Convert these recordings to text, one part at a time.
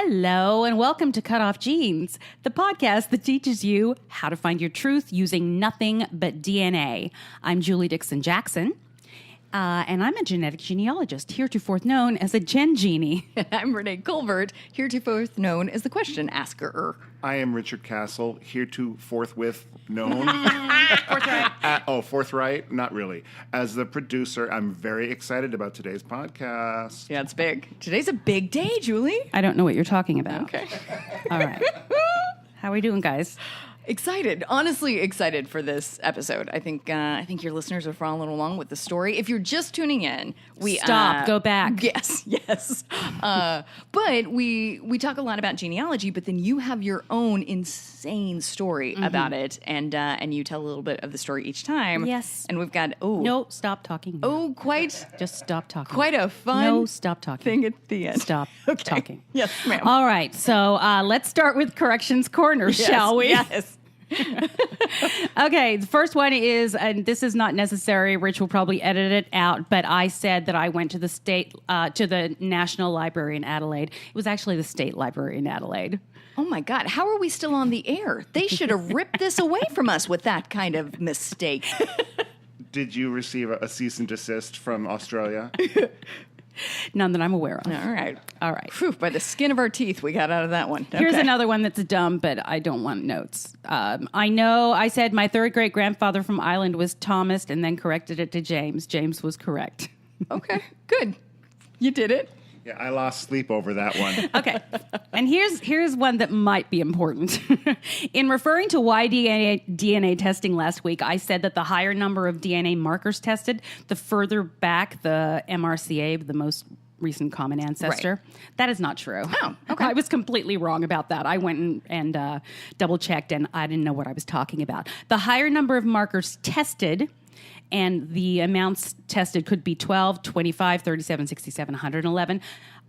Hello, and welcome to Cutoff Genes, the podcast that teaches you how to find your truth using nothing but DNA. I'm Julie Dixon Jackson, and I'm a genetic genealogist, heretofore known as a Gen Genie. I'm Renee Colbert, heretofore known as the question asker. I am Richard Castle, forthwith known. Forthright. Forthright? Not really. As the producer, I'm very excited about today's podcast. Yeah, it's big. Today's a big day, Julie. I don't know what you're talking about. Okay. All right. How are we doing, guys? Excited, honestly excited for this episode. I think your listeners are following along with the story. If you're just tuning in, go back. Yes. But we talk a lot about genealogy, but then you have your own insane story about it, and you tell a little bit of the story each time. Yes. And we've got No, stop talking. Just stop talking. Quite a fun No, stop talking. thing at the end. Stop talking. Yes, ma'am. All right, so let's start with Corrections Corner, shall we? Yes. Okay, the first one is, and this is not necessary, Rich will probably edit it out, but I said that I went to the National Library in Adelaide. It was actually the State Library in Adelaide. Oh my God, how are we still on the air? They should have ripped this away from us with that kind of mistake. Did you receive a cease and desist from Australia? None that I'm aware of. All right. Whew, by the skin of our teeth, we got out of that one. Here's Okay. another one that's dumb, but I don't want notes. I know I said my third great-grandfather from Ireland was Thomas and then corrected it to James. James was correct. Okay, good. You did it. Yeah, I lost sleep over that one. Okay. And here's one that might be important. In referring to why DNA testing last week, I said that the higher number of DNA markers tested, the further back the MRCA, the most recent common ancestor. Right. That is not true. Oh, okay. I was completely wrong about that. I went and double-checked, and I didn't know what I was talking about. The higher number of markers tested, and the amounts tested could be 12, 25, 37, 67, 111.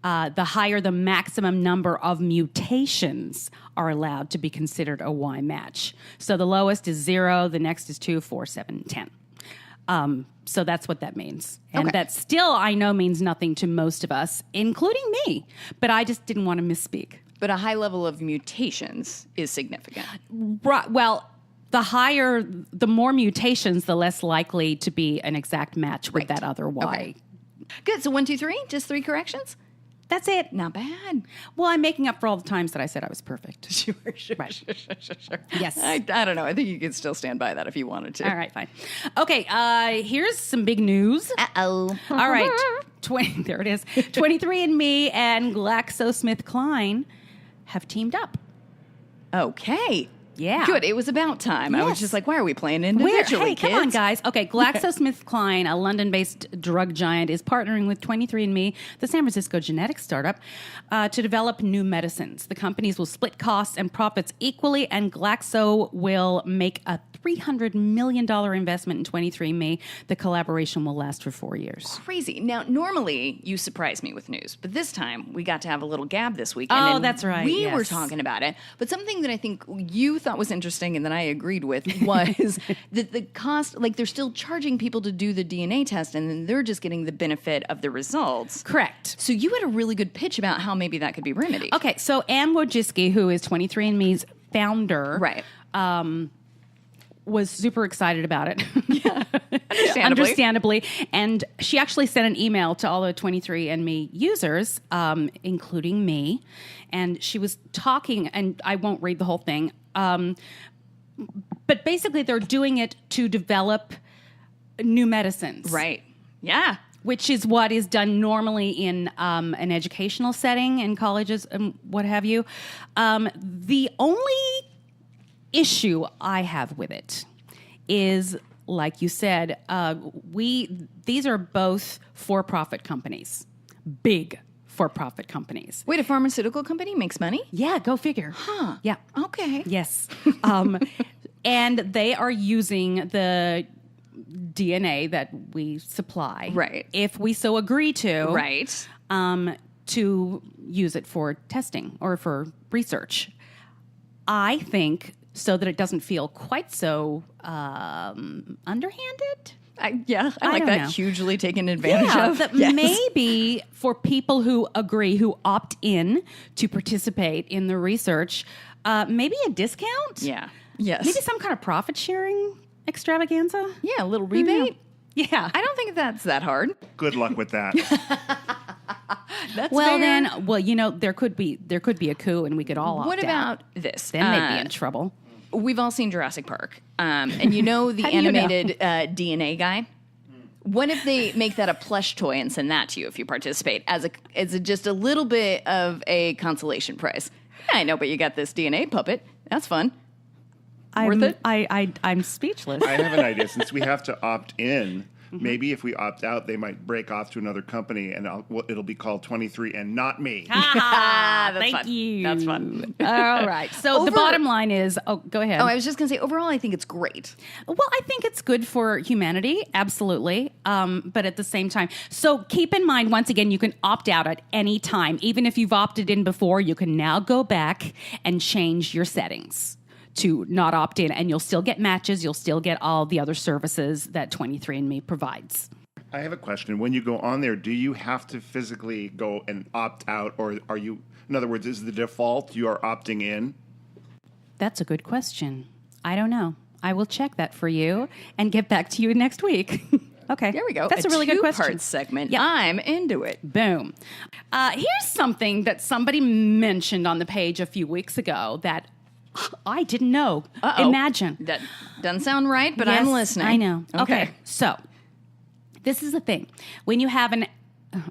The higher the maximum number of mutations are allowed to be considered a Y match. So the lowest is 0, the next is 2, 4, 7, 10. So that's what that means. And that still, I know, means nothing to most of us, including me. But I just didn't want to misspeak. But a high level of mutations is significant. Right. Well, the more mutations, the less likely to be an exact match with that other Y. Okay. Good. So 1, 2, 3, just 3 corrections? That's it. Not bad. Well, I'm making up for all the times that I said I was perfect. Sure. Right. Yes. I don't know. I think you could still stand by that if you wanted to. All right, fine. Okay, here's some big news. Uh-oh. All right, there it is. 23andMe and GlaxoSmithKline have teamed up. Okay. Yeah. Good. It was about time. I was Yes. just like, why are we playing individually, Hey, kids? come on, guys. Okay, GlaxoSmithKline, a London-based drug giant, is partnering with 23andMe, the San Francisco genetic startup, to develop new medicines. The companies will split costs and profits equally, and Glaxo will make a $300 million investment in 23andMe. The collaboration will last for 4 years. Crazy. Now, normally you surprise me with news, but this time we got to have a little gab this week. Oh, then that's right, We were yes. talking about it. But something that I think you thought was interesting and that I agreed with was that the cost, like they're still charging people to do the DNA test and then they're just getting the benefit of the results. Correct. So you had a really good pitch about how maybe that could be remedied. Okay, so Ann Wojcicki, who is 23andMe's founder, Right. was super excited about it. Yeah. Understandably. And she actually sent an email to all the 23andMe users, including me. And she was talking, and I won't read the whole thing, but basically they're doing it to develop new medicines. Right. Yeah. Which is what is done normally in an educational setting in colleges and what have you. The only issue I have with it is, like you said, these are both for-profit companies, big for-profit companies. Wait, a pharmaceutical company makes money? Yeah, go figure. Huh. Yeah. Okay. Yes. And they are using the DNA that we supply, Right. if we so agree to, Right. To use it for testing or for research. I think so that it doesn't feel quite so underhanded. I like don't that. know. Hugely taken advantage of. That Yes. maybe for people who agree, who opt in to participate in the research, maybe a discount? Yeah. Yes. Maybe some kind of profit sharing extravaganza? Yeah, a little rebate. Yeah. I don't think that's that hard. Good luck with that. That's Well, fair. then, there could be a coup and we could all opt What out. about this? Then they'd be in trouble. We've all seen Jurassic Park, and you know the How do you know? animated DNA guy. What if they make that a plush toy and send that to you if you participate as just a little bit of a consolation prize? Yeah, I know, but you got this DNA puppet. That's fun. Worth it? I'm speechless. I have an idea. Since we have to opt in, maybe if we opt out, they might break off to another company, and it'll be called 23 and not me. That's Thank fun. you. That's fun. All right. So the bottom line is, go ahead. Oh, I was just going to say, overall, I think it's great. Well, I think it's good for humanity, absolutely. But at the same time, so keep in mind, once again, you can opt out at any time. Even if you've opted in before, you can now go back and change your settings to not opt in, and you'll still get matches. You'll still get all the other services that 23andMe provides. I have a question. When you go on there, do you have to physically go and opt out, or are you, in other words, is the default you are opting in? That's a good question. I don't know. I will check that for you and get back to you next week. Okay. There we go. That's a really good question. Two-part segment. Yep. I'm into it. Boom. Here's something that somebody mentioned on the page a few weeks ago that I didn't know. Uh-oh. Imagine. That doesn't sound right, but Yes, I'm listening. I know. Okay. So this is the thing. When you have an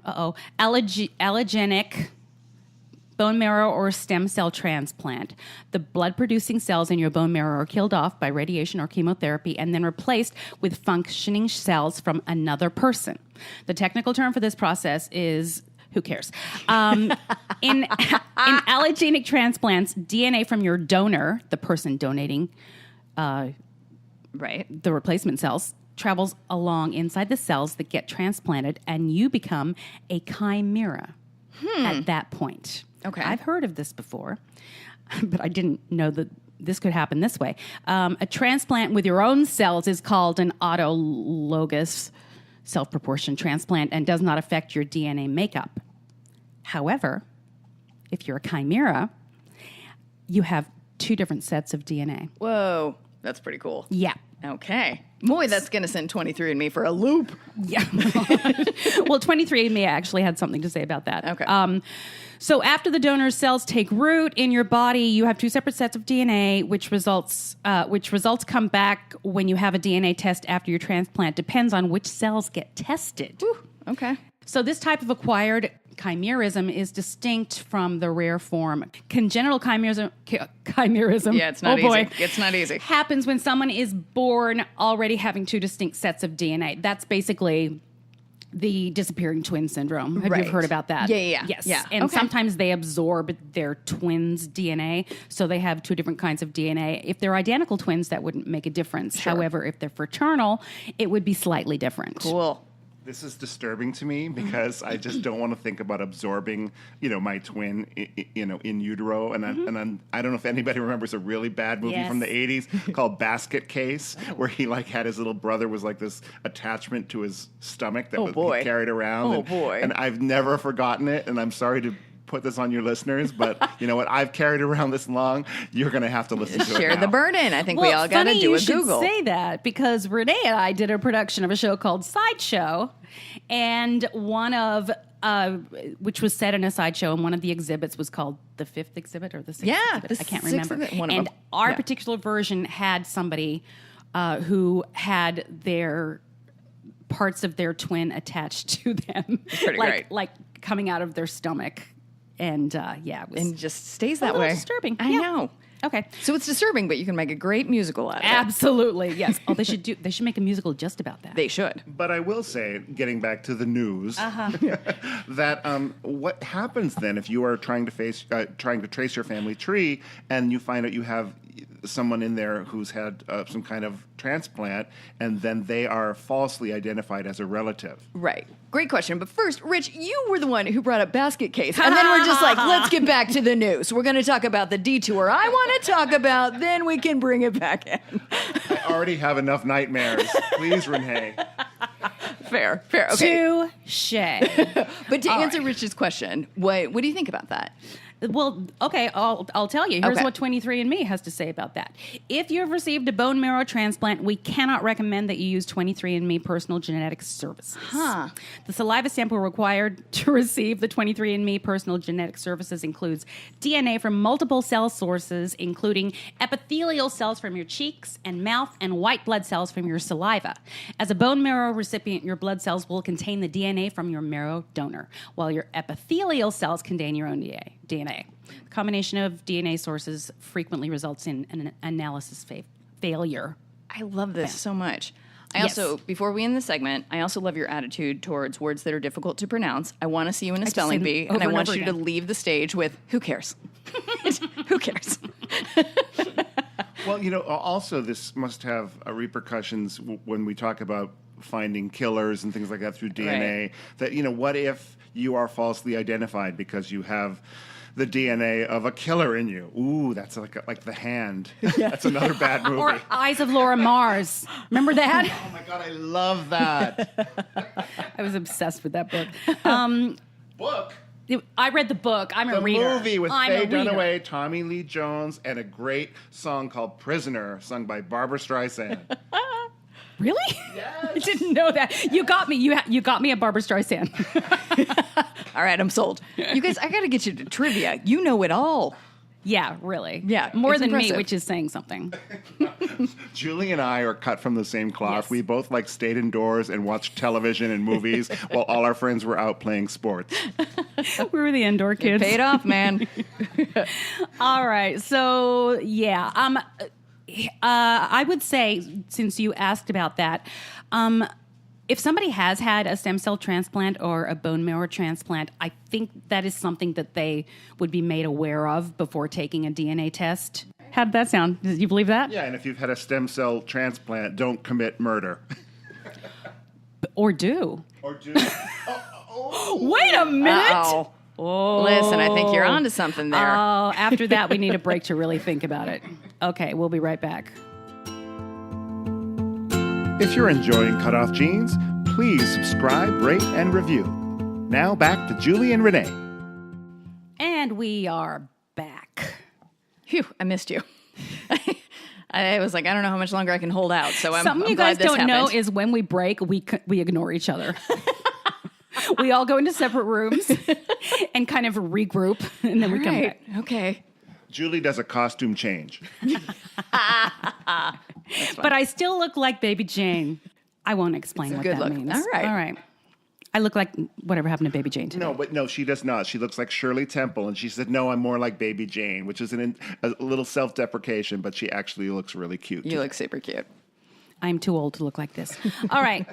allogenic bone marrow or stem cell transplant, the blood-producing cells in your bone marrow are killed off by radiation or chemotherapy and then replaced with functioning cells from another person. The technical term for this process is... Who cares? In allogenic transplants, DNA from your donor, the person donating Right. the replacement cells, travels along inside the cells that get transplanted, and you become a chimera at that point. Okay. I've heard of this before, but I didn't know that this could happen this way. A transplant with your own cells is called an autologous self-proportion transplant and does not affect your DNA makeup. However, if you're a chimera, you have two different sets of DNA. Whoa. That's pretty cool. Yeah. Okay. Boy, that's going to send 23andMe for a loop. Yeah. Well, 23andMe actually had something to say about that. Okay. So after the donor's cells take root in your body, you have two separate sets of DNA, which results come back when you have a DNA test after your transplant. Depends on which cells get tested. Whew. Okay. So this type of acquired chimerism is distinct from the rare form. Congenital chimerism. Yeah, it's not oh boy, easy. It's not easy. Happens when someone is born already having two distinct sets of DNA. That's basically the disappearing twin syndrome. Have Right. you heard about that? Yeah. Yes. Yeah. And Okay. sometimes they absorb their twins' DNA, so they have two different kinds of DNA. If they're identical twins, that wouldn't make a difference. Sure. However, if they're fraternal, it would be slightly different. Cool. This is disturbing to me because I just don't want to think about absorbing, my twin, in utero. And I don't know if anybody remembers a really bad movie Yes. from the 80s called Basket Case, where he had his little brother was like this attachment to his stomach that boy. he carried around. Oh, boy. And I've never forgotten it. And I'm sorry to put this on your listeners, but you know what? I've carried it around this long. You're going to have to listen to it Share now. the burden. I think we all got to funny do you a should Google. say that because Renee and I did a production of a show called Sideshow, and one of which was set in a sideshow, and one of the exhibits was called the fifth exhibit or the sixth Yeah, exhibit. the I can't sixth remember. exhibit, one of And them. our Yeah. particular version had somebody who had their parts of their twin attached to them, pretty great. like coming out of their stomach, and it was And just stays a that little way. disturbing. I Yeah. know. Okay. So it's disturbing, but you can make a great musical out of it. Absolutely, yes. Oh, they should make a musical just about that. They should. But I will say, getting back to the news, that what happens then if you are trying to trace your family tree and you find out you have someone in there who's had some kind of transplant, and then they are falsely identified as a relative? Right. Great question. But first, Rich, you were the one who brought up Basket Case. And then we're just like, let's get back to the news. We're going to talk about the detour I want to talk about. Then we can bring it back in. I already have enough nightmares. Please, Renee. Fair. Okay. Touche. But to answer Rich's question, what do you think about that? Well, okay, I'll tell you. Here's Okay. what 23andMe has to say about that. If you've received a bone marrow transplant, we cannot recommend that you use 23andMe personal genetic services. Huh. The saliva sample required to receive the 23andMe personal genetic services includes DNA from multiple cell sources, including epithelial cells from your cheeks and mouth and white blood cells from your saliva. As a bone marrow recipient, your blood cells will contain the DNA from your marrow donor, while your epithelial cells contain your own DNA. The combination of DNA sources frequently results in an analysis failure. I love this so much. I Yes. also, before we end the segment, I also love your attitude towards words that are difficult to pronounce. I want to see you in a just spelling say them bee, and over I and want over you to again. leave the stage with, who cares? Who cares? Well, you know, also this must have repercussions when we talk about finding killers and things like that through DNA. Right. That, you know, what if you are falsely identified because you have the DNA of a killer in you? Ooh, that's like The Hand. That's another bad movie. Or Eyes of Laura Mars. Remember that? Oh my God, I love that. I was obsessed with that book. Book. I read the book. I'm a The reader. movie with I'm Faye a reader. Dunaway, Tommy Lee Jones, and a great song called Prisoner, sung by Barbara Streisand. Really? Yes. I didn't know that. You got me. You got me at Barbara Streisand. All right, I'm sold. You guys, I got to get you to trivia. You know it all. Yeah, really. Yeah, More it's than impressive. me, which is saying something. Julie and I are cut from the same cloth. Yes. We both stayed indoors and watched television and movies while all our friends were out playing sports. We were the indoor kids. Paid off, man. All right. So, yeah. I would say, since you asked about that, if somebody has had a stem cell transplant or a bone marrow transplant, I think that is something that they would be made aware of before taking a DNA test. How did that sound? Did you believe that? Yeah, and if you've had a stem cell transplant, don't commit murder. Or do. Or do. Wait a minute. Uh-oh. Oh. Listen, I think you're onto something there. Oh, after that, we need a break to really think about it. Okay, we'll be right back. If you're enjoying Cutoff Genes, please subscribe, rate, and review. Now back to Julie and Renee. And we are back. Phew, I missed you. I was like, I don't know how much longer I can hold out. So I'm Something you glad guys this don't know happened. is when we break, we ignore each other. We all go into separate rooms and kind of regroup, and then we come back. Right. Okay. Julie does a costume change. But I still look like Baby Jane. I won't explain what good that look. means. All right. All right. I look like whatever happened to Baby Jane today. No, she does not. She looks like Shirley Temple, and she said, "No, I'm more like Baby Jane," which is a little self-deprecation, but she actually looks really cute. You look super cute. I'm too old to look like this. All right.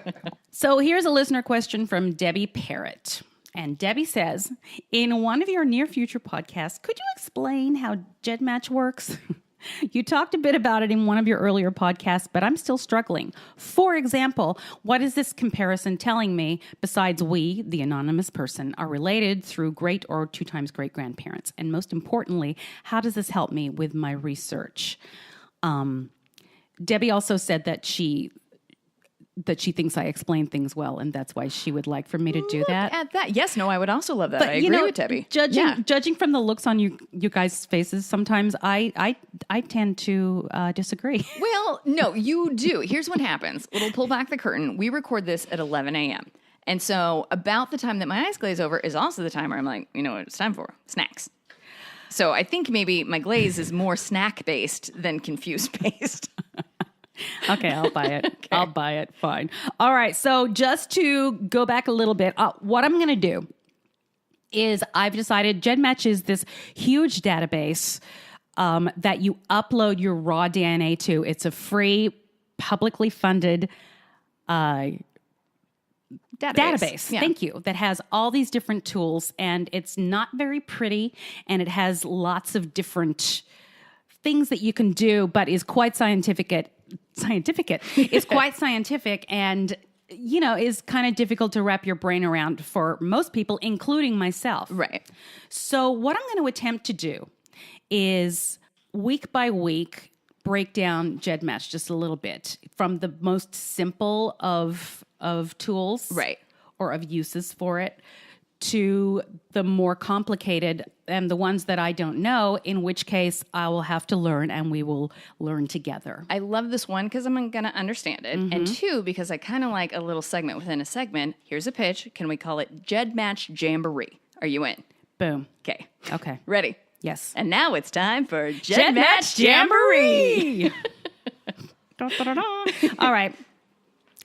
So here's a listener question from Debbie Parrott. And Debbie says, in one of your near future podcasts, could you explain how GEDmatch works? You talked a bit about it in one of your earlier podcasts, but I'm still struggling. For example, what is this comparison telling me besides we, the anonymous person, are related through great or 2 times great grandparents? And most importantly, how does this help me with my research? Debbie also said that she thinks I explain things well, and that's why she would like for me to do that. At that. Yes, no, I would also love that. But I agree with Debbie. Judging from the looks on you guys' faces, sometimes I tend to disagree. Well, no, you do. Here's what happens. We'll pull back the curtain. We record this at 11 a.m. And so about the time that my eyes glaze over is also the time where I'm like, you know what it's time for? Snacks. So I think maybe my glaze is more snack-based than confused-based. Okay, I'll buy it. Okay. I'll buy it. Fine. All right. So just to go back a little bit, what I'm going to do is I've decided GEDmatch is this huge database that you upload your raw DNA to. It's a free, publicly funded database. Yeah. Thank you. That has all these different tools, and it's not very pretty, and it has lots of different things that you can do, but is quite scientific. It's quite scientific, and is kind of difficult to wrap your brain around for most people, including myself. Right. So what I'm going to attempt to do is week by week break down GEDmatch just a little bit from the most simple of tools, Right. or of uses for it, to the more complicated and the ones that I don't know, in which case I will have to learn and we will learn together. I love this one because I'm going to understand it. And two, because I kind of like a little segment within a segment. Here's a pitch. Can we call it GEDmatch Jamboree? Are you in? Boom. Okay. Okay. Ready? Yes. And now it's time for GEDmatch Jamboree. All right.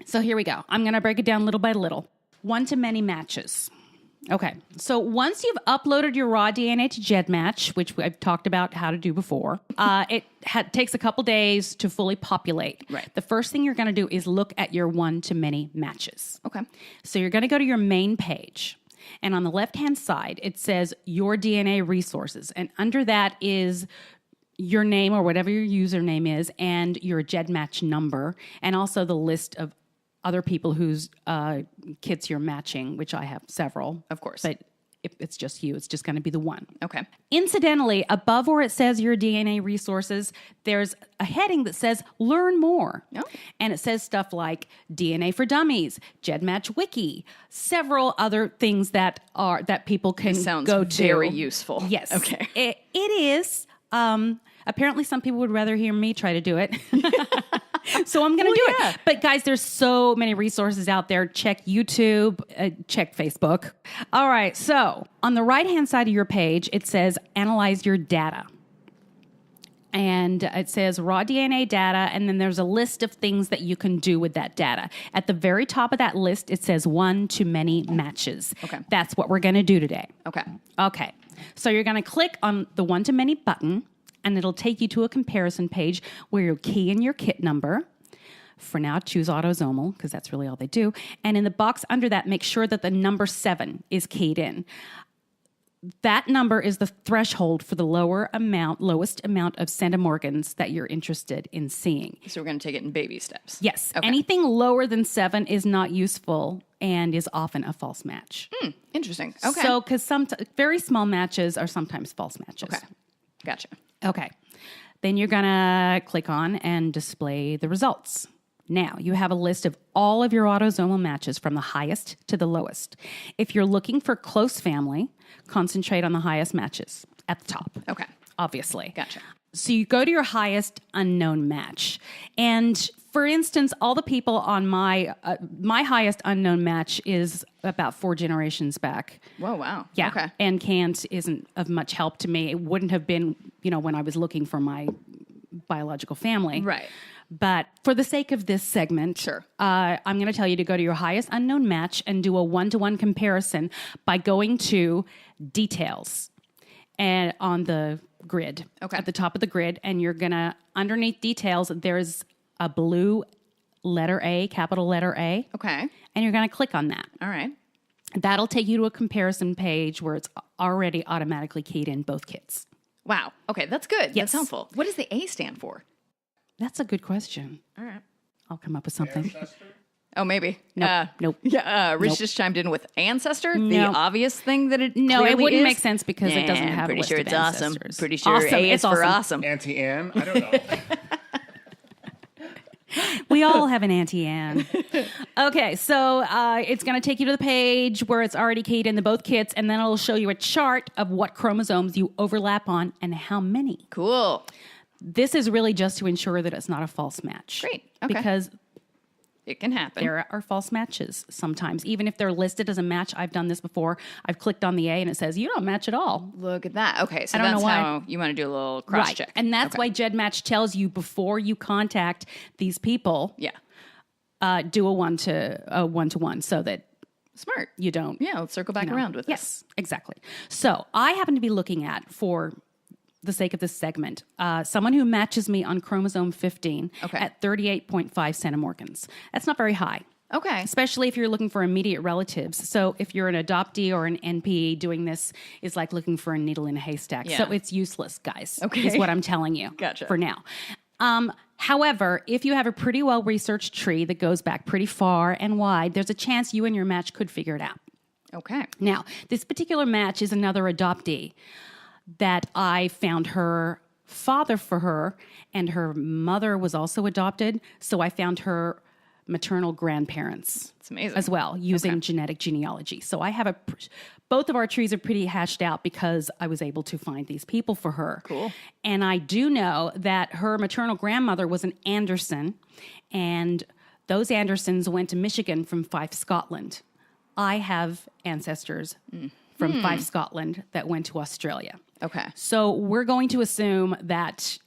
So here we go. I'm going to break it down little by little. One-to-many matches. Okay. So once you've uploaded your raw DNA to GEDmatch, which I've talked about how to do before, it takes a couple days to fully populate. Right. The first thing you're going to do is look at your one-to-many matches. Okay. So you're going to go to your main page. And on the left-hand side, it says your DNA resources. And under that is your name or whatever your username is and your GEDmatch number, and also the list of other people whose kits you're matching, which I have several. Of course. But if it's just you, it's just going to be the one. Okay. Incidentally, above where it says your DNA resources, there's a heading that says learn more. Oh. And it says stuff like DNA for Dummies, GEDmatch Wiki, several other things that people can Sounds go to. very useful. Yes. Okay. It is. Apparently some people would rather hear me try to do it. So I'm going to do it. But guys, there's so many resources out there. Check YouTube, check Facebook. All right. So on the right-hand side of your page, it says analyze your data. And it says raw DNA data, and then there's a list of things that you can do with that data. At the very top of that list, it says one-to-many matches. Okay. That's what we're going to do today. Okay. Okay. So you're going to click on the one-to-many button, and it'll take you to a comparison page where you'll key in your kit number. For now, choose autosomal, because that's really all they do. And in the box under that, make sure that the number 7 is keyed in. That number is the threshold for the lowest amount of centimorgans that you're interested in seeing. So we're going to take it in baby steps. Yes. Okay. Anything lower than 7 is not useful and is often a false match. Interesting. Okay. So, because some very small matches are sometimes false matches. Okay. Gotcha. Okay. Then you're going to click on and display the results. Now, you have a list of all of your autosomal matches from the highest to the lowest. If you're looking for close family, concentrate on the highest matches at the top. Okay. Obviously. Gotcha. So you go to your highest unknown match. And for instance, all the people on my highest unknown match is about 4 generations back. Whoa, wow. Yeah. Okay. And Kant isn't of much help to me. It wouldn't have been, when I was looking for my biological family. Right. But for the sake of this segment, Sure. I'm going to tell you to go to your highest unknown match and do a one-to-one comparison by going to details and on the grid. Okay. At the top of the grid, and you're going to, underneath details, there's a blue letter A, capital letter A. Okay. And you're going to click on that. All right. That'll take you to a comparison page where it's already automatically keyed in both kits. Wow. Okay, that's good. Yes. That's helpful. What does the A stand for? That's a good question. All right. I'll come up with something. Oh, maybe. Nope. Nope. Yeah, Rich Nope. just chimed in with ancestor, the No. obvious thing that it No, it clearly wouldn't is. make sense because it doesn't have a pretty list sure of it's awesome. ancestors. Pretty sure Awesome. A is It's for awesome. awesome. Auntie Anne? I don't know. We all have an Auntie Anne. Okay, so it's going to take you to the page where it's already keyed into both kits, and then it'll show you a chart of what chromosomes you overlap on and how many. Cool. This is really just to ensure that it's not a false match. Great. Okay. Because It can happen. there are false matches sometimes. Even if they're listed as a match, I've done this before. I've clicked on the A and it says, you don't match at all. Look at that. Okay, so I don't that's know why. how you want to do a little cross check. And that's why GEDmatch tells you before you contact these people, Yeah. do a one-to-one so that Smart. you don't. Yeah, let's circle back around with Yes, exactly. So I happen to be looking at, for the sake of this segment, someone who matches me on chromosome 15 Okay. at 38.5 centimorgans. That's not very high. this. Okay. Especially if you're looking for immediate relatives. So if you're an adoptee or an NPE, doing this is like looking for a needle in a haystack. Yeah. So it's useless, guys, Okay. is what I'm telling you Gotcha. for now. However, if you have a pretty well-researched tree that goes back pretty far and wide, there's a chance you and your match could figure it out. Okay. Now, this particular match is another adoptee that I found her father for her, and her mother was also adopted. So I found her maternal grandparents. It's amazing. As well, using genetic genealogy. So I have both of our trees are pretty hashed out because I was able to find these people for her. Cool. And I do know that her maternal grandmother was an Anderson, and those Andersons went to Michigan from Fife, Scotland. I have ancestors from Fife, Scotland that went to Australia. Okay. So we're going to assume that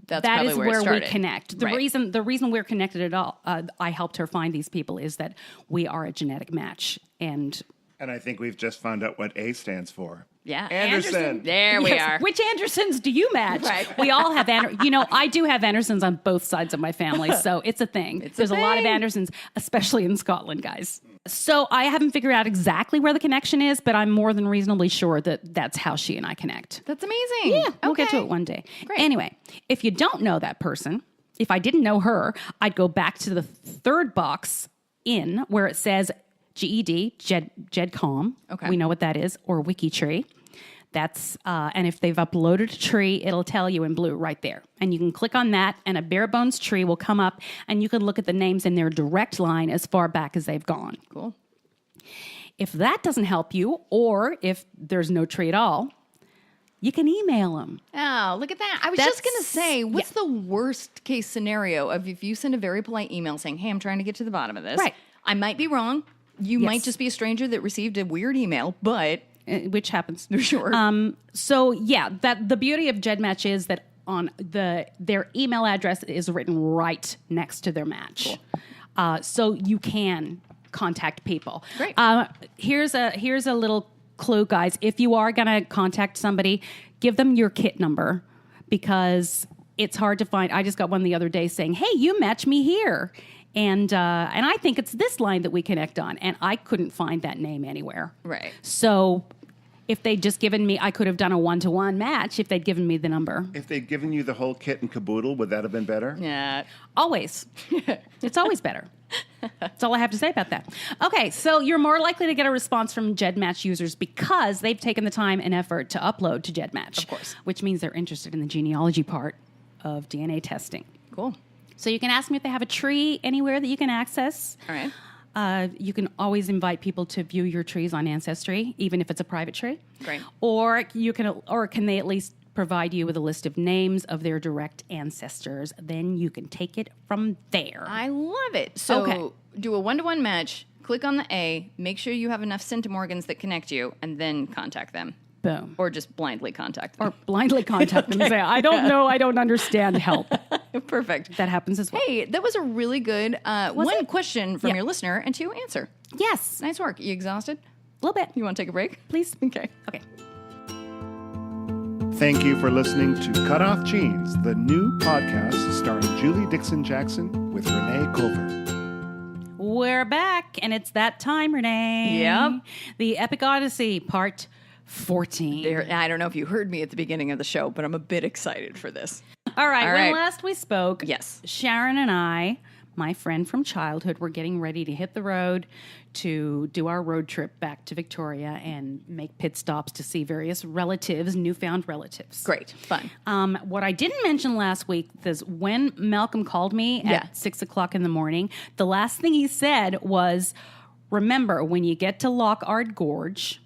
That's that probably is where it where we started. connect. The Right. reason we're connected at all, I helped her find these people, is that we are a genetic match. And I think we've just found out what A stands for. Yeah. Anderson. There we Yes, are. which Andersons do you match? Right. We all have I do have Andersons on both sides of my family, so it's a thing. There's a lot of thing. Andersons, especially in Scotland, guys. So I haven't figured out exactly where the connection is, but I'm more than reasonably sure that that's how she and I connect. That's amazing. Yeah, we'll get to Okay. it one day. Great. Anyway, if you don't know that person, if I didn't know her, I'd go back to the third box in where it says GED, GEDcom. Okay. We know what that is, or WikiTree. That's and if they've uploaded a tree, it'll tell you in blue right there. And you can click on that, and a bare bones tree will come up, and you can look at the names in their direct line as far back as they've gone. Cool. If that doesn't help you, or if there's no tree at all, you can email them. Oh, look at that. I was That's- just going to say, what's the worst case scenario of if you send a very polite email saying, hey, I'm trying to get to the bottom of this. Right. I might be wrong. You Yes. might just be a stranger that received a weird email, but Which happens. sure. So yeah, that the beauty of GEDmatch is that on their email address is written right next to their match, so you can contact people. Great. Here's a little clue, guys. If you are gonna contact somebody, give them your kit number, because it's hard to find. I just got one the other day saying, "Hey, you match me here." And I think it's this line that we connect on, and I couldn't find that name anywhere. Right. So if they'd just given me, I could have done a one-to-one match if they'd given me the number. If they'd given you the whole kit and caboodle, would that have been better? yeah. Always. It's always better. That's all I have to say about that. Okay, so you're more likely to get a response from GEDmatch users because they've taken the time and effort to upload to GEDmatch. Of course. Which means they're interested in the genealogy part of DNA testing. Cool. So you can ask me if they have a tree anywhere that you can access. All right. You can always invite people to view your trees on Ancestry, even if it's a private tree. Great. Or can they at least provide you with a list of names of their direct ancestors? Then you can take it from there. I love it. So Okay. do a one-to-one match, click on the A, make sure you have enough centimorgans that connect you, and then contact them. Boom. Or just blindly contact them. Or blindly contact them and say, I don't know, I don't understand, help. Perfect. That happens as well. Hey, that was a really good one it? question from Yeah. your listener and two answer. Yes, Nice work. You exhausted? a little bit. You want to take a break? Please? Okay. Okay. Thank you for listening to Cutoff Genes, the new podcast starring Julie Dixon Jackson with Renee Culver. We're back, and it's that time, Renee. Yep. The Epic Odyssey, part 14. I don't know if you heard me at the beginning of the show, but I'm a bit excited for this. All right, All when right. last we spoke, Yes. Sharon and I, my friend from childhood, were getting ready to hit the road to do our road trip back to Victoria and make pit stops to see various relatives, newfound relatives. Great. Fun. What I didn't mention last week is when Malcolm called me Yeah. at 6 o'clock in the morning, the last thing he said was, remember, when you get to Lockard Gorge,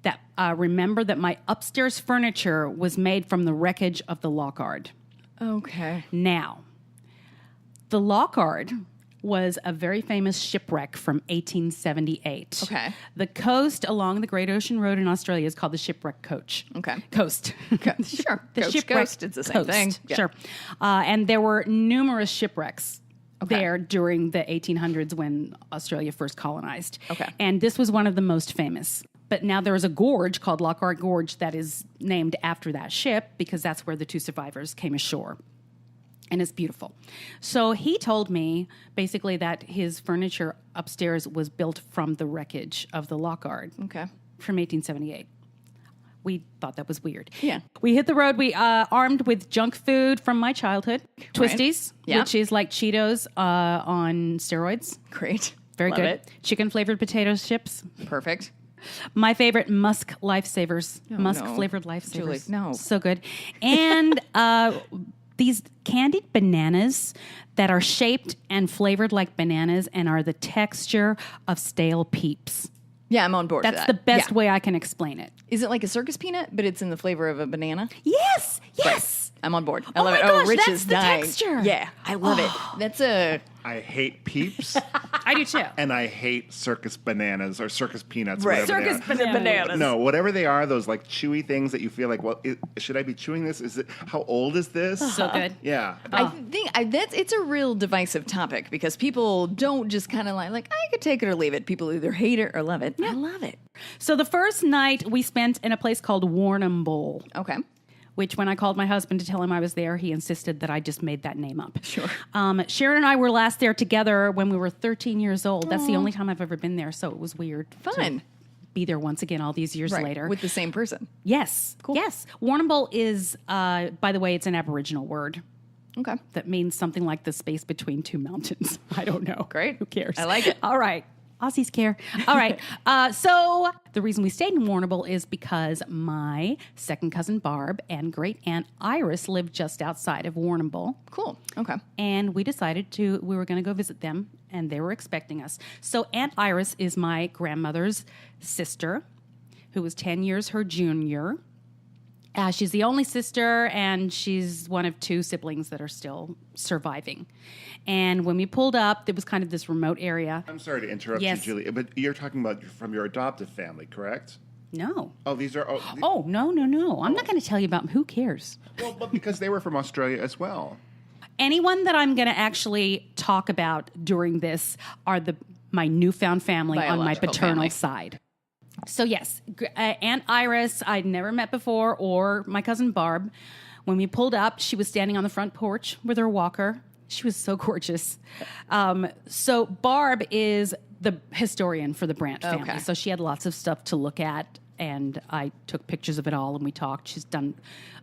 that remember that my upstairs furniture was made from the wreckage of the Lockard. Okay. Now, the Lockard was a very famous shipwreck from 1878. Okay. The coast along the Great Ocean Road in Australia is called the Shipwreck Coast. Okay. Coast. Sure. The Coast, shipwreck coast, it's the same thing. Yeah. Sure. And there were numerous shipwrecks there during the 1800s when Australia first colonized. Okay. And this was one of the most famous. But now there is a gorge called Lockard Gorge that is named after that ship because that's where the two survivors came ashore. And it's beautiful. So he told me basically that his furniture upstairs was built from the wreckage of the Lockard Okay. from 1878. We thought that was weird. Yeah. We hit the road. We armed with junk food from my childhood, Twisties, Yeah. which is like Cheetos on steroids. Great. Very Love good. It. Chicken flavored potato chips. Perfect. My favorite, Musk Lifesavers. Musk no. flavored Lifesavers. Julie, no. So good. And these candied bananas that are shaped and flavored like bananas and are the texture of stale Peeps. Yeah, I'm on board for That's that. the best Yeah. way I can explain it. Is it like a circus peanut, but it's in the flavor of a banana? Yes. Yes. I'm on board. I Oh love my it. gosh, Rich that's is the dying. texture. Yeah, I love it. That's a... I hate Peeps, I do too. and I hate circus bananas or circus peanuts. Right. Whatever Circus they are. bananas. No, whatever they are, those like chewy things that you feel like, well, should I be chewing this? Is it? How old is this? So good. Yeah. I think it's a real divisive topic because people don't just kind of like I could take it or leave it. People either hate it or love it. I love it. So the first night we spent in a place called Warrnambool, Okay. which when I called my husband to tell him I was there, he insisted that I just made that name up. Sure. Sharon and I were last there together when we were 13 years old. That's the only time I've ever been there, so it was weird. Fun. To be there once again all these years Right. later. With the same person. Yes. Cool. Yes. Warrnambool is, by the way, it's an Aboriginal word Okay. that means something like the space between two mountains. I don't know. Great. Who cares? I like it. All right. Aussies care. All right. So the reason we stayed in Warrnambool is because my second cousin Barb and great aunt Iris lived just outside of Warrnambool. Cool. Okay. And we decided we were going to go visit them, and they were expecting us. So Aunt Iris is my grandmother's sister, who was 10 years her junior. She's the only sister, and she's one of two siblings that are still surviving. And when we pulled up, there was kind of this remote area. I'm sorry to interrupt Yes. you, Julie, but you're talking about from your adoptive family, correct? No. Oh, these are. Oh, no. I'm not going to tell you about them. Who cares? Well, but because they were from Australia as well. Anyone that I'm going to actually talk about during this are my newfound family on my Biological paternal family. side. So yes, Aunt Iris I'd never met before, or my cousin Barb. When we pulled up, she was standing on the front porch with her walker. She was so gorgeous. So Barb is the historian for the Brandt family. Okay. So she had lots of stuff to look at, and I took pictures of it all, and we talked. She's done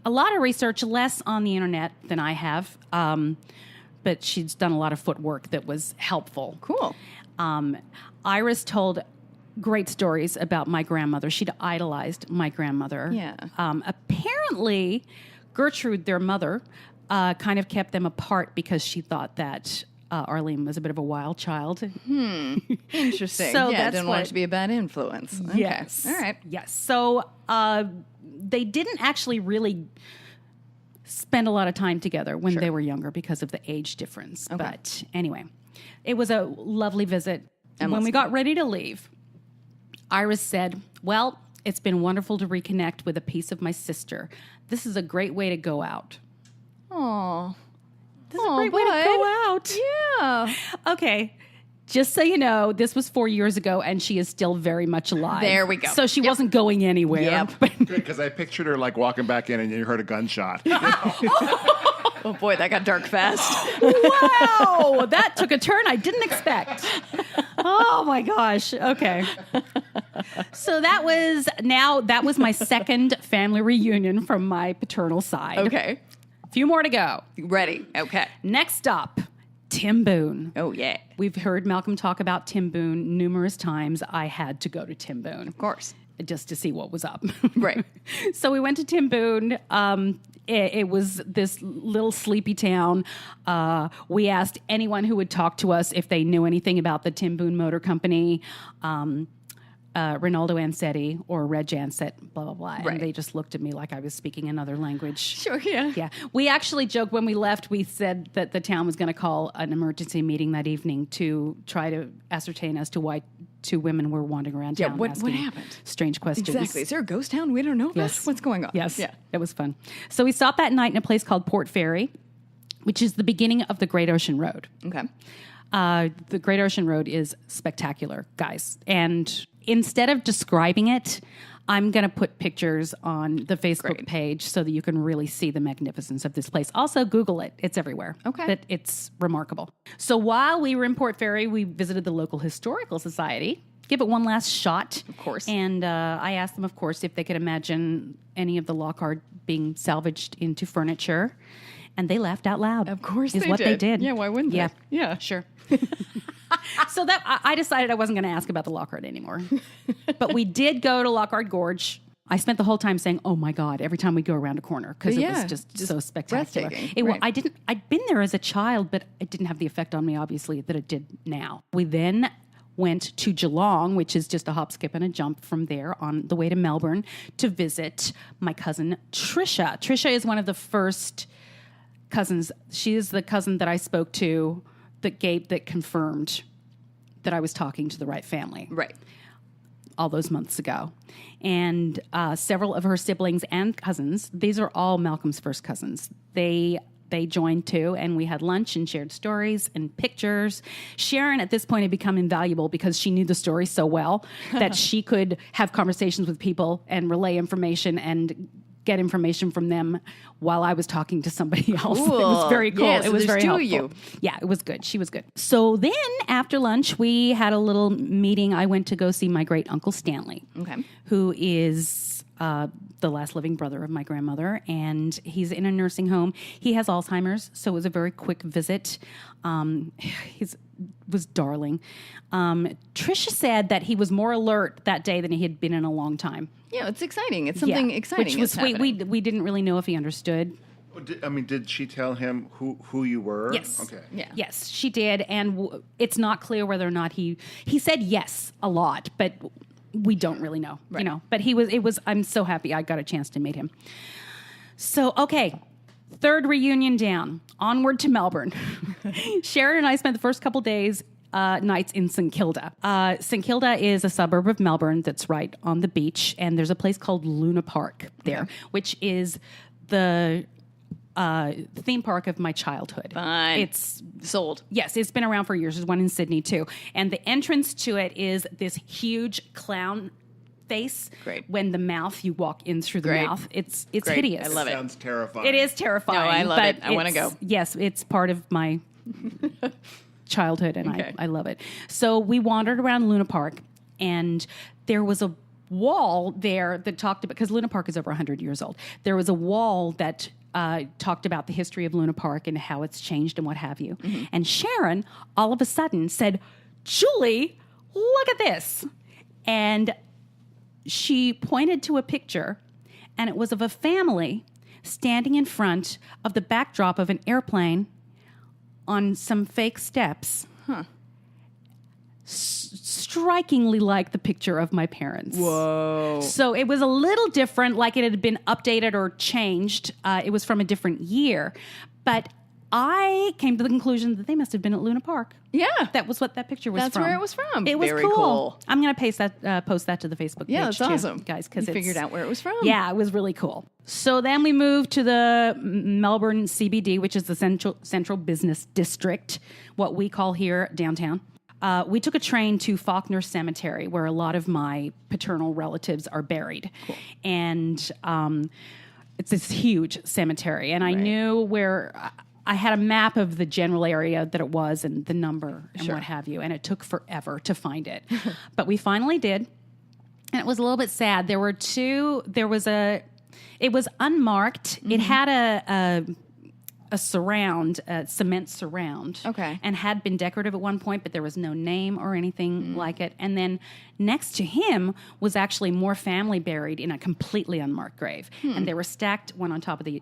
a lot of research, less on the internet than I have, but she's done a lot of footwork that was helpful. Cool. Iris told great stories about my grandmother. She'd idolized my grandmother. Yeah. Apparently, Gertrude, their mother, kind of kept them apart because she thought that Arlene was a bit of a wild child. Interesting. So yeah, that's didn't want it to be a bad influence. Okay. Yes. All right. Yes. So they didn't actually really spend a lot of time together when they were younger because of the age difference. Okay. But anyway, it was a lovely visit. And when let's- we got ready to leave, Iris said, "Well, it's been wonderful to reconnect with a piece of my sister. This is a great way to go out." Aw. This is a great way to go out. Yeah. Okay. Just so you know, this was 4 years ago, and she is still very much alive. There we go. So she wasn't going anywhere. Yep. Good, because I pictured her like walking back in and you heard a gunshot. Oh boy, that got dark fast. Wow, that took a turn I didn't expect. Oh my gosh. Okay. So that was my second family reunion from my paternal side. Okay. A few more to go. Ready. Okay. Next up, Tim Boone. Oh yeah. We've heard Malcolm talk about Tim Boone numerous times. I had to go to Tim Boone. Of course. Just to see what was up. Right. So we went to Tim Boone. It was this little sleepy town. We asked anyone who would talk to us if they knew anything about the Tim Boone Motor Company, Ronaldo Ansetti or Red Janset, blah, blah, blah. Right. And they just looked at me like I was speaking another language. Sure. Yeah. Yeah. We actually joked when we left, we said that the town was going to call an emergency meeting that evening to try to ascertain as to why two women were wandering around Yeah, town what asking happened? strange questions. Exactly. Is there a ghost town we don't know about? Yes. What's going on? Yes. Yeah. It was fun. So we stopped that night in a place called Port Fairy, which is the beginning of the Great Ocean Road. Okay. The Great Ocean Road is spectacular, guys. And instead of describing it, I'm going to put pictures on the Facebook Great. page so that you can really see the magnificence of this place. Also, Google it. It's everywhere. Okay. But it's remarkable. So while we were in Port Fairy, we visited the local historical society. Give it one last shot. Of course. And I asked them, of course, if they could imagine any of the Lockhart being salvaged into furniture. And they laughed out loud. Of course is they what did. they did. Yeah, why wouldn't they? Yeah. Yeah. Sure. So that I decided I wasn't going to ask about the Lockhart anymore. But we did go to Lockhart Gorge. I spent the whole time saying, "Oh my God!" every time we go around a corner because it was just so spectacular. breathtaking. Right. I'd been there as a child, but it didn't have the effect on me, obviously, that it did now. We then went to Geelong, which is just a hop, skip, and a jump from there on the way to Melbourne to visit my cousin Trisha. Trisha is one of the first cousins. She is the cousin that I spoke to that confirmed that I was talking to the right family. Right. All those months ago. And several of her siblings and cousins, these are all Malcolm's first cousins. They joined too, and we had lunch and shared stories and pictures. Sharon at this point had become invaluable because she knew the story so well that she could have conversations with people and relay information and get information from them while I was talking to somebody else. Cool. It was very cool. Yeah, so it was there's very two of helpful. you. Yeah, it was good. She was good. So then after lunch, we had a little meeting. I went to go see my great uncle Stanley, who is the last living brother of my grandmother, and he's in a nursing home. He has Alzheimer's, so it was a very quick visit. He was darling. Trisha said that he was more alert that day than he had been in a long time. Yeah, it's exciting. It's something exciting. Which was sweet. We didn't really know if he understood. Did she tell him who you were? Yes. Okay. Yeah. Yes, she did, and it's not clear whether or not he said yes a lot, but we don't really know. Right. You know, but I'm so happy I got a chance to meet him. So okay. Third reunion down, onward to Melbourne. Sharon and I spent the first couple days, nights in St Kilda. St Kilda is a suburb of Melbourne that's right on the beach, and there's a place called Luna Park there, which is the theme park of my childhood. Fun. It's sold. Yes, it's been around for years. There's one in Sydney too, and the entrance to it is this huge clown face. Great. When the mouth, you walk in through the mouth. It's Great. hideous. I love it. Sounds terrifying. It is terrifying. No, I love it. I wanna go. Yes, it's part of my childhood, and Okay. I love it. So we wandered around Luna Park, and there was a wall there that talked about, because Luna Park is over 100 years old. There was a wall that talked about the history of Luna Park and how it's changed and what have you. Mm-hmm. And Sharon, all of a sudden, said, "Julie, look at this." And she pointed to a picture, and it was of a family standing in front of the backdrop of an airplane on some fake steps. Strikingly like the picture of my parents. Whoa. So it was a little different, like it had been updated or changed. It was from a different year. But I came to the conclusion that they must have been at Luna Park. Yeah. That was what that picture was That's from. where it was from. It was Very cool. cool. I'm going to post that to the Facebook page. Yeah, that's too, awesome. guys, You because figured out where it was from. Yeah, it was really cool. So then we moved to the Melbourne CBD, which is the Central Business District, what we call here downtown. We took a train to Faulkner Cemetery, where a lot of my paternal relatives are buried. Cool. And it's this huge cemetery. And I knew where... I had a map of the general area that it was and the number and what have you, and it took forever to find it. But we finally did, and it was a little bit sad. It was unmarked. It had a surround, a cement surround. Okay. And had been decorative at one point, but there was no name or anything like it. And then next to him was actually more family buried in a completely unmarked grave. And they were stacked one on top of the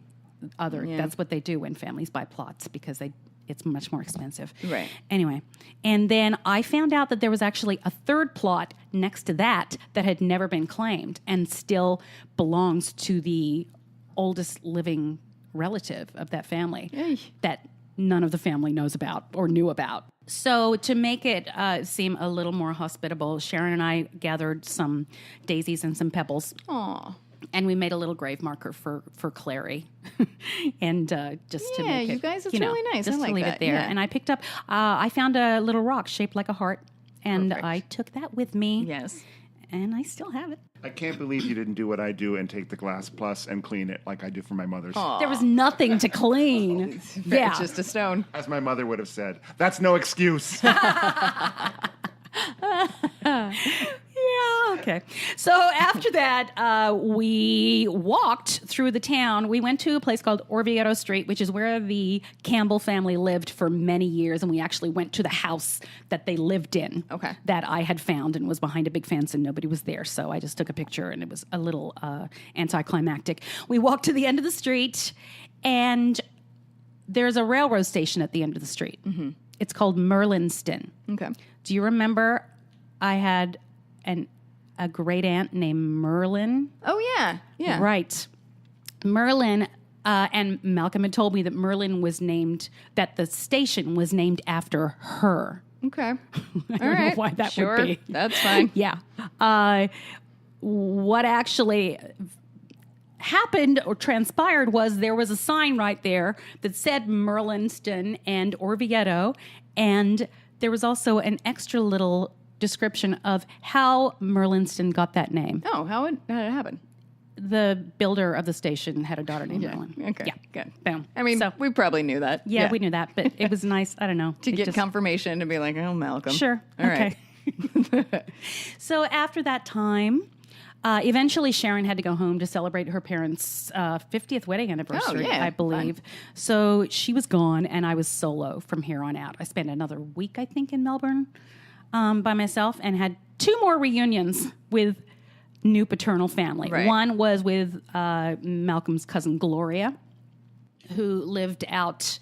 other. Yeah. That's what they do when families buy plots, because it's much more expensive. Right. Anyway, and then I found out that there was actually a third plot next to that had never been claimed and still belongs to the oldest living relative of that family that none of the family knows about or knew about. So to make it seem a little more hospitable, Sharon and I gathered some daisies and some pebbles. Aw. And we made a little grave marker for Clary, and just to make it, you guys, it's you know, really nice. just I like to leave that. it there. Yeah. And I picked up, I found a little rock shaped like a heart, and Perfect. I took that with me. Yes. And I still have it. I can't believe you didn't do what I do and take the Glass Plus and clean it like I do for my mother's. There was nothing to clean. Yeah. It's just a stone. As my mother would have said, that's no excuse. Yeah. Okay. So after that, we walked through the town. We went to a place called Orvieto Street, which is where the Campbell family lived for many years. And we actually went to the house that they lived in. Okay. That I had found and was behind a big fence and nobody was there. So I just took a picture and it was a little anticlimactic. We walked to the end of the street and there's a railroad station at the end of the street. Mm-hmm. It's called Merlinston. Okay. Do you remember I had a great aunt named Merlin? Oh, yeah. Yeah. Right. Merlin, and Malcolm had told me that Merlin was named, that the station was named after her. Okay. I don't know why that would be. That's fine. Yeah. What actually happened or transpired was there was a sign right there that said Merlinston and Orvieto, and there was also an extra little description of how Merlinston got that name. Oh, how did it happen? The builder of the station had a daughter named Merlin. Okay. Yeah. Good. Boom. I mean, So- we probably knew that. Yeah, we knew that, but it was nice. I don't know. To It get just- confirmation to be like, oh, Malcolm. Sure. All Okay. right. So after that time, eventually Sharon had to go home to celebrate her parents' 50th wedding anniversary, yeah. I believe. So she was gone, and I was solo from here on out. I spent another week, I think, in Melbourne by myself and had 2 more reunions with new paternal family. Right. One was with Malcolm's cousin Gloria, who lived out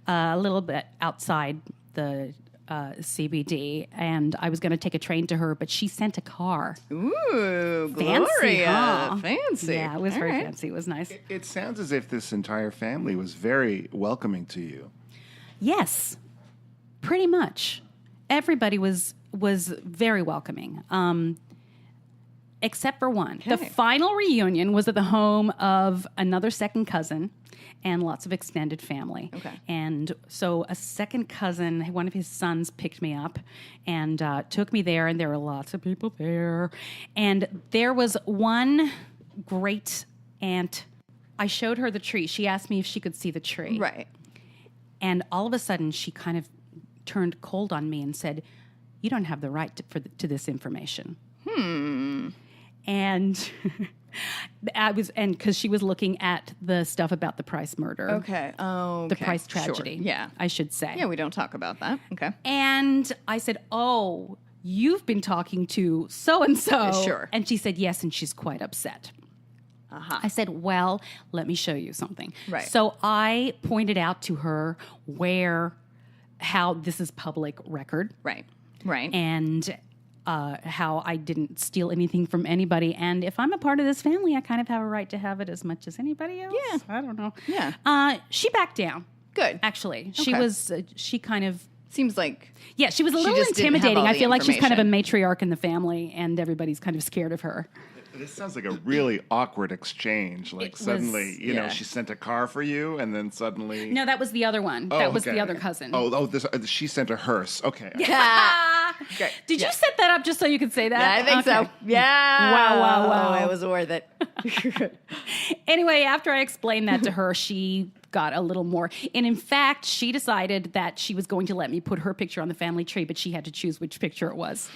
a little bit outside the CBD, and I was going to take a train to her, but she sent a car. Ooh, Fancy, Gloria. huh? Fancy. Yeah, it was All very right. fancy. It was nice. It sounds as if this entire family was very welcoming to you. Yes, pretty much. Everybody was very welcoming, except for one. The Okay. final reunion was at the home of another second cousin and lots of extended family. Okay. And so a second cousin, one of his sons, picked me up and took me there, and there were lots of people there. And there was one great aunt. I showed her the tree. She asked me if she could see the tree. Right. And all of a sudden, she kind of turned cold on me and said, "You don't have the right to this information." And and because she was looking at the stuff about the Price murder. Okay. Oh, The Price tragedy. Sure. Yeah. I should say. Yeah, we don't talk about that. Okay. And I said, "Oh, you've been talking to so-and-so." Sure. And she said, "Yes," and she's quite upset. Uh-huh. I said, "Well, let me show you something." Right. So I pointed out to her how this is public record. Right. Right. And how I didn't steal anything from anybody. And if I'm a part of this family, I kind of have a right to have it as much as anybody else. Yeah. I don't know. Yeah. She backed down, Good. actually. She Okay. was, she kind of, Seems like yeah, she was a She little just didn't have intimidating. all I the feel like she's kind of a information. matriarch in the family, and everybody's kind of scared of her. This sounds like a really awkward exchange. Like It was- suddenly, you know, yeah. she sent a car for you, and then suddenly. No, that was the other one. Oh, that was okay. the other cousin. She sent a hearse. Okay. Great. Did Yeah. you set that up just so you could say that? I think so. Okay. Yeah. Wow. It was worth it. Anyway, after I explained that to her, she got a little more. And in fact, she decided that she was going to let me put her picture on the family tree, but she had to choose which picture it was.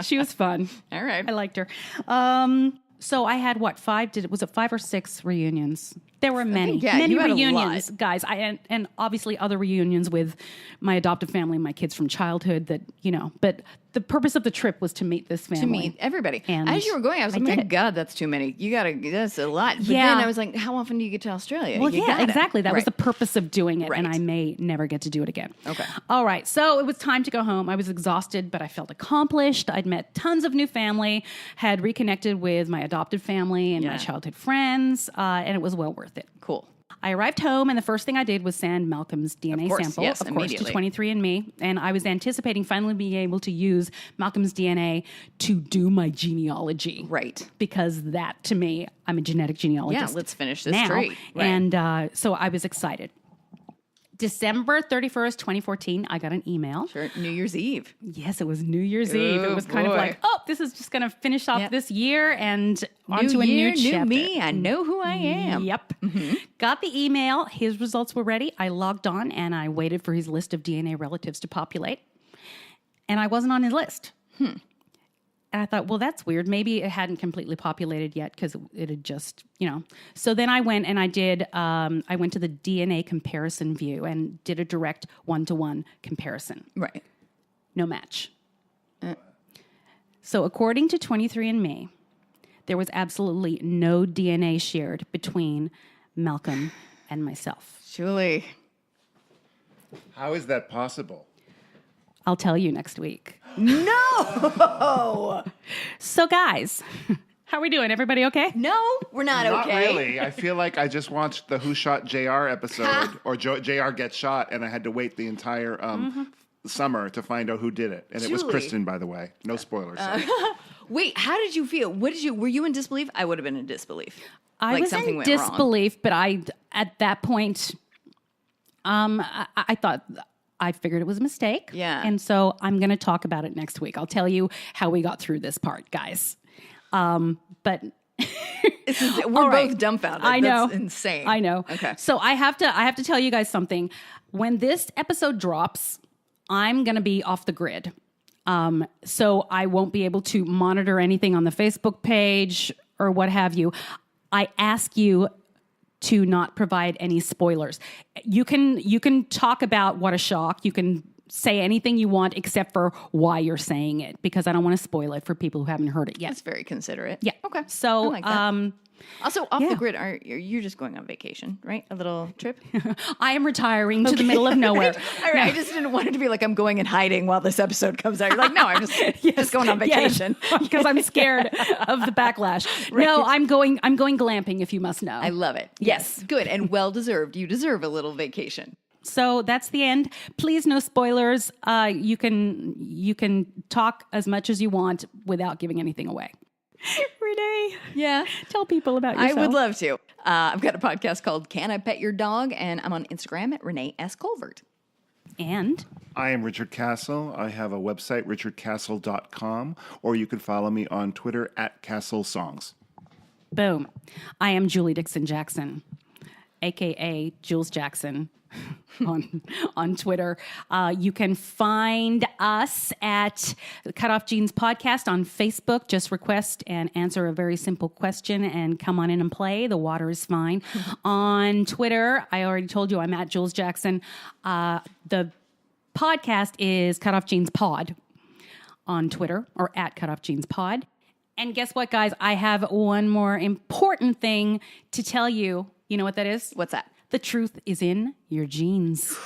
She was fun. All right. I liked her. So I had what, 5 or 6 reunions? There were many, yeah, many you had a reunions, lot. guys. And obviously other reunions with my adoptive family, my kids from childhood that, but the purpose of the trip was to meet this family. To meet everybody. And As you were going, I was I like, my did. God, that's too many. That's a lot. But Yeah. then I was like, how often do you get to Australia? Well, You yeah, gotta. exactly. That was Right. the purpose of doing it, and Right. I may never get to do it again. Okay. All right. So it was time to go home. I was exhausted, but I felt accomplished. I'd met tons of new family, had reconnected with my adopted family and my Yeah. childhood friends, and it was well worth it. Cool. I arrived home, and the first thing I did was send Malcolm's DNA course, sample, yes, of course, to immediately. 23andMe. And I was anticipating finally being able to use Malcolm's DNA to do my genealogy. Right. Because that, to me, I'm a genetic genealogist. Yeah, let's finish this now. tree. Right. And so I was excited. December 31st, 2014, I got an email. Sure. New Year's Eve. Yes, it was New Year's Eve. It Oh, was kind of boy. like, oh, this is just going to finish off Yep. this year and onto a year, new chapter. me. I know who I am. Yep. Got the email. His results were ready. I logged on and I waited for his list of DNA relatives to populate. And I wasn't on his list. And I thought, well, that's weird. Maybe it hadn't completely populated yet because it had just, So then I went and I went to the DNA comparison view and did a direct 1-to-1 comparison. Right. No match. So according to 23andMe, there was absolutely no DNA shared between Malcolm and myself. Julie. How is that possible? I'll tell you next week. No! So guys, how are we doing? Everybody okay? No, we're not okay. Not really. I feel like I just watched the Who Shot JR episode, or JR Gets Shot, and I had to wait the entire summer to find out who did it. And it was Julie. Kristen, by the way. No spoilers. Wait, how did you feel? Were you in disbelief? I would have been in disbelief. I was something in went wrong. disbelief, but at that point, I thought, I figured it was a mistake. Yeah. And so I'm going to talk about it next week. I'll tell you how we got through this part, guys. But We're both dumbfounded. I know. That's insane. I know. Okay. So I have to tell you guys something. When this episode drops, I'm going to be off the grid. So I won't be able to monitor anything on the Facebook page or what have you. I ask you to not provide any spoilers. You can talk about what a shock. You can say anything you want except for why you're saying it, because I don't want to spoil it for people who haven't heard it yet. That's very considerate. Yeah. Okay. So, I like that. Also, off yeah. the grid, you're just going on vacation, right? A little trip? I am retiring to the middle of nowhere. All right. I just didn't want it to be like I'm going and hiding while this episode comes out. You're like, no, I'm just going on vacation. Because I'm scared of the backlash. Right. No, I'm going glamping, if you must know. I love it. Yes. Good. And well deserved. You deserve a little vacation. So that's the end. Please, no spoilers. You can talk as much as you want without giving anything away. Renee, yeah, tell people about yourself. I would love to. I've got a podcast called Can I Pet Your Dog? And I'm on Instagram at Renee S. Colvert. And I am Richard Castle. I have a website, richardcastle.com, or you can follow me on Twitter at Castle Songs. Boom. I am Julie Dixon Jackson, a.k.a. Jules Jackson. on Twitter. You can find us at the Cutoff Genes Podcast on Facebook. Just request and answer a very simple question and come on in and play. The water is fine. On Twitter, I already told you I'm at Jules Jackson. The podcast is Cutoff Genes Pod on Twitter, or at Cutoff Genes Pod. And guess what, guys? I have one more important thing to tell you. You know what that is? What's that? The truth is in your genes.